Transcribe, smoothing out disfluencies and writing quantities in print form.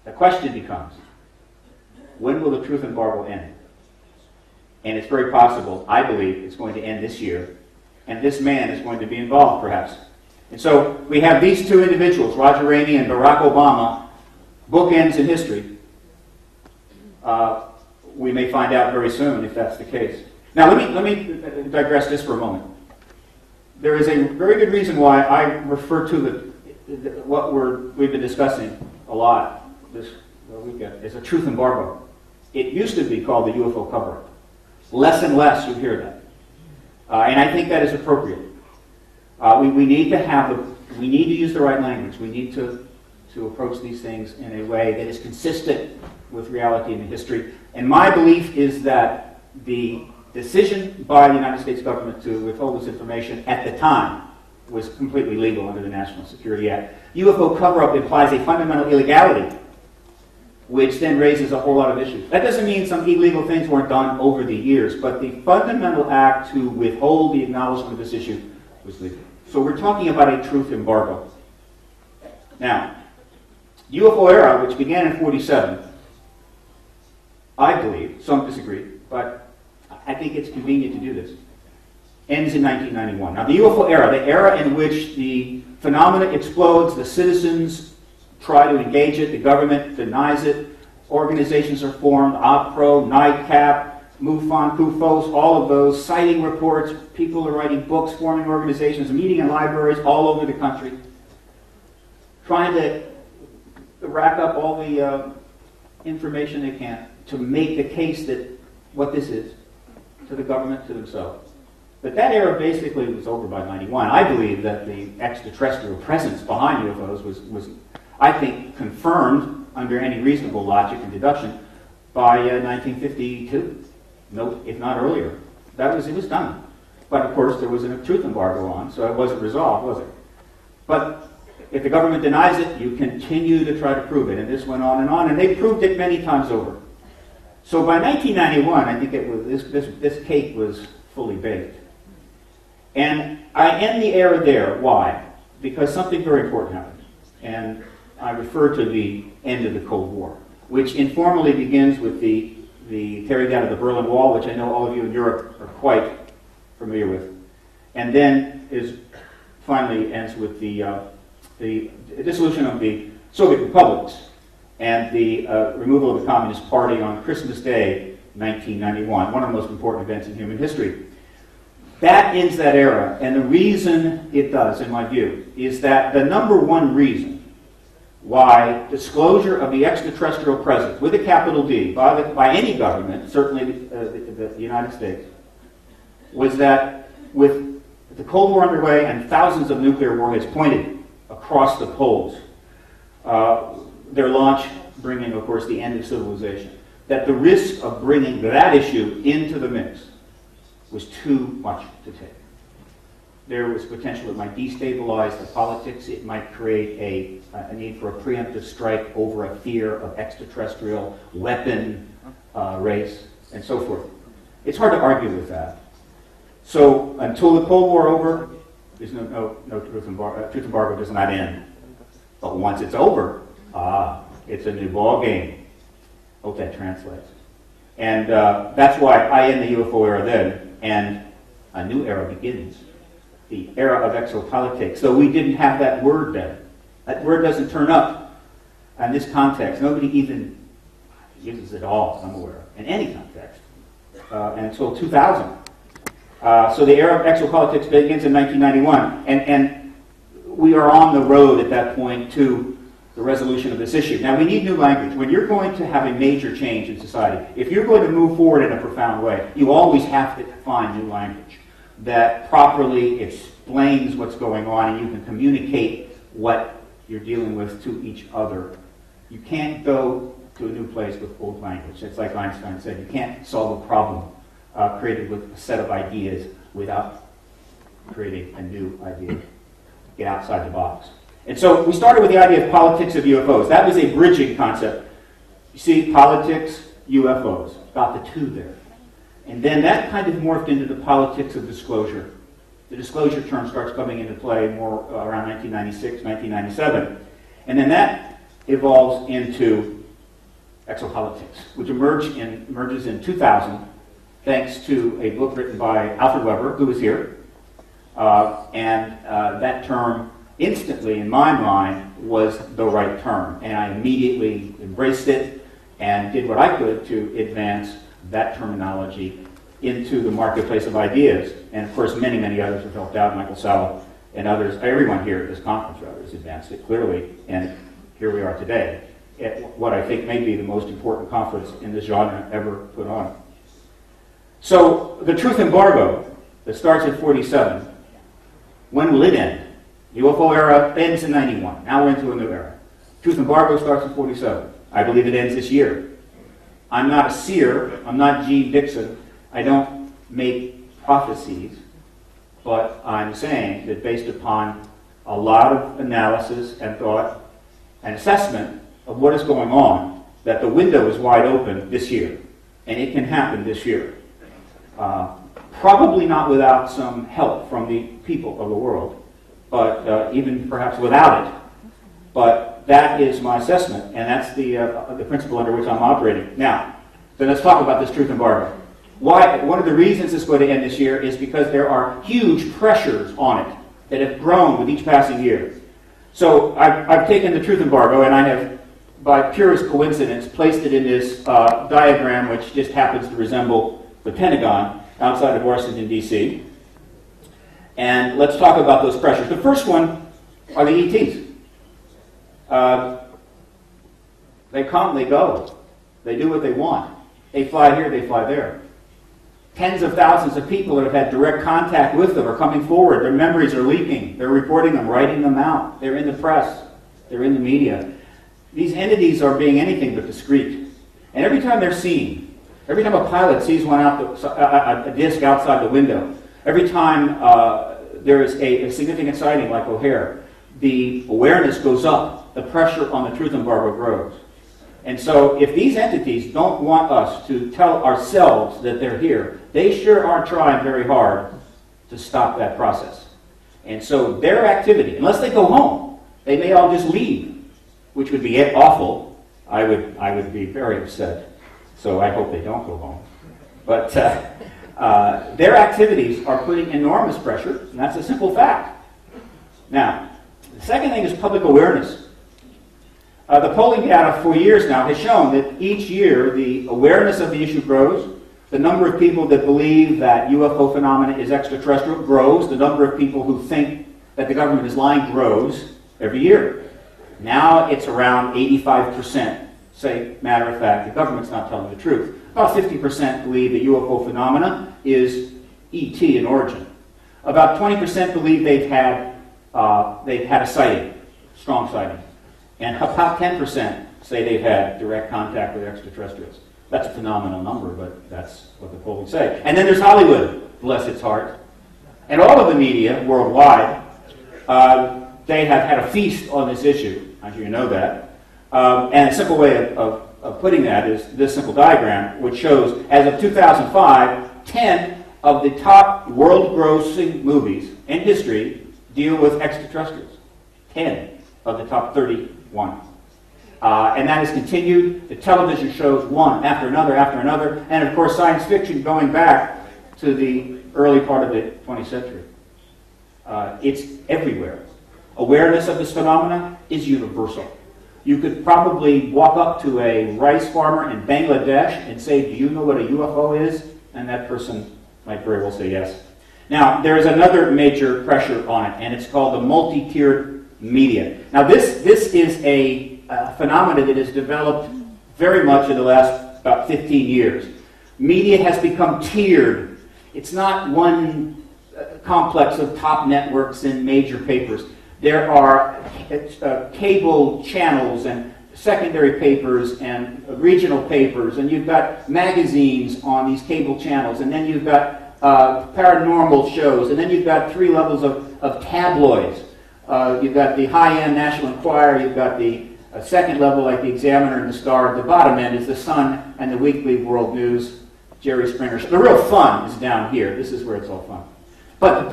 The question becomes, when will the truth embargo end? And it's very possible, I believe, it's going to end this year, and this man is going to be involved, perhaps. And so we have these two individuals, Roger Ramey and Barack Obama, bookends in history. We may find out very soon if that's the case. Now, let me digress just for a moment. There is a very good reason why I refer to what we've been discussing a lot this weekend as a truth embargo. It used to be called the UFO cover-up. Less and less you hear that. And I think that is appropriate. We need to use the right language. We need to approach these things in a way that is consistent with reality and history. And my belief is that the decision by the United States government to withhold this information at the time was completely legal under the National Security Act. UFO cover-up implies a fundamental illegality, which then raises a whole lot of issues. That doesn't mean some illegal things weren't done over the years, but the fundamental act to withhold the acknowledgement of this issue was legal. So we're talking about a truth embargo. Now, UFO era, which began in 1947, I believe, some disagree, but I think it's convenient to do this, ends in 1991. Now, the UFO era, the era in which the phenomena explodes, the citizens try to engage it, the government denies it, organizations are formed, OPRO, NICAP, MUFON, CUFOS, all of those, citing reports, people are writing books, forming organizations, meeting in libraries all over the country, trying to rack up all the information they can to make the case that what this is to the government, to themselves. But that era basically was over by 91. I believe that the extraterrestrial presence behind UFOs was I think, confirmed under any reasonable logic and deduction by 1952. No, if not earlier. It was done. But of course, there was a truth embargo on, so it wasn't resolved, was it? But if the government denies it, you continue to try to prove it. And this went on, and they proved it many times over. So by 1991, I think it was this cake was fully baked. And I end the era there. Why? Because something very important happened. And I refer to the end of the Cold War, which informally begins with the tearing down of the Berlin Wall, which I know all of you in Europe are quite familiar with, and then finally ends with the dissolution of the Soviet republics and the removal of the Communist Party on Christmas Day, 1991, one of the most important events in human history. That ends that era, and the reason it does, in my view, is that the number one reason why disclosure of the extraterrestrial presence, with a capital D, by any government, certainly the United States, was that with the Cold War underway and thousands of nuclear warheads pointed across the poles, their launch bringing, of course, the end of civilization, that the risk of bringing that issue into the mix was too much to take. There was potential it might destabilize the politics. It might create a need for a preemptive strike over a fear of extraterrestrial weapon race, and so forth. It's hard to argue with that. So until the Cold War over, there's no truth embargo. Truth embargo does not end. But once it's over, it's a new ball game. Hope that translates. And that's why I end the UFO era then, and a new era begins. The era of exopolitics. So we didn't have that word then. That word doesn't turn up in this context. Nobody even uses it all, I'm aware of, in any context, until 2000. So the era of exopolitics begins in 1991, and we are on the road at that point to the resolution of this issue. Now, we need new language. When you're going to have a major change in society, if you're going to move forward in a profound way, you always have to find new language that properly explains what's going on, and you can communicate what you're dealing with to each other. You can't go to a new place with old language. It's like Einstein said, you can't solve a problem created with a set of ideas without creating a new idea. Get outside the box. And so we started with the idea of politics of UFOs. That was a bridging concept. You see, politics, UFOs. Got the two there. And then that kind of morphed into the politics of disclosure. The disclosure term starts coming into play more around 1996, 1997. And then that evolves into exopolitics, which emerges in 2000 thanks to a book written by Alfred Weber, who was here. That term instantly, in my mind, was the right term. And I immediately embraced it and did what I could to advance that terminology into the marketplace of ideas. And of course, many, many others have helped out. Michael Sala and others, everyone here at this conference, rather, has advanced it clearly. And here we are today at what I think may be the most important conference in this genre ever put on. So, the truth embargo that starts at 47, when will it end? The UFO era ends in 91. Now we're into a new era. Truth embargo starts at 47. I believe it ends this year. I'm not a seer. I'm not Gene Dixon. I don't make prophecies. But I'm saying that based upon a lot of analysis and thought and assessment of what is going on, that the window is wide open this year. And it can happen this year. Probably not without some help from the people of the world, but even perhaps without it. But that is my assessment, and that's the principle under which I'm operating. Now, then let's talk about this truth embargo. Why? One of the reasons it's going to end this year is because there are huge pressures on it that have grown with each passing year. So I've taken the truth embargo, and I have, by purest coincidence, placed it in this diagram, which just happens to resemble the Pentagon outside of Washington, D.C. And let's talk about those pressures. The first one are the ETs. They come, they go. They do what they want. They fly here, they fly there. Tens of thousands of people that have had direct contact with them are coming forward. Their memories are leaking. They're reporting them, writing them out. They're in the press. They're in the media. These entities are being anything but discreet. And every time they're seen, every time a pilot sees one out a disc outside the window, every time there is a significant sighting like O'Hare, the awareness goes up, the pressure on the truth embargo grows. And so if these entities don't want us to tell ourselves that they're here, they sure are trying very hard to stop that process. And so their activity, unless they go home, they may all just leave, which would be awful. I would be very upset. So I hope they don't go home. But their activities are putting enormous pressure, and that's a simple fact. Now, the second thing is public awareness. The polling data for years now has shown that each year the awareness of the issue grows, the number of people that believe that UFO phenomena is extraterrestrial grows, the number of people who think that the government is lying grows every year. Now it's around 85%. Say, matter of fact, the government's not telling the truth. About 50% believe the UFO phenomena is ET in origin. About 20% believe they've had a sighting, strong sighting. And about 10% say they've had direct contact with extraterrestrials. That's a phenomenal number, but that's what the polls say. And then there's Hollywood, bless its heart. And all of the media worldwide, they have had a feast on this issue. I'm sure you know that. And a simple way of putting that is this simple diagram, which shows, as of 2005, 10 of the top world-grossing movies in history deal with extraterrestrials. 10 of the top 31. And that has continued. The television shows one after another, and of course science fiction going back to the early part of the 20th century. It's everywhere. Awareness of this phenomena is universal. You could probably walk up to a rice farmer in Bangladesh and say, do you know what a UFO is? And that person might very well say yes. Now, there is another major pressure on it, and it's called the multi-tiered media. Now, this is a phenomenon that has developed very much in the last about 15 years. Media has become tiered. It's not one complex of top networks and major papers. There are cable channels and secondary papers and regional papers, and you've got magazines on these cable channels, and then you've got paranormal shows, and then you've got 3 levels of tabloids. You've got the high-end National Enquirer, you've got the second level like the Examiner and the Star. At the bottom end is the Sun and the Weekly World News, Jerry Springer. The real fun is down here. This is where it's all fun. But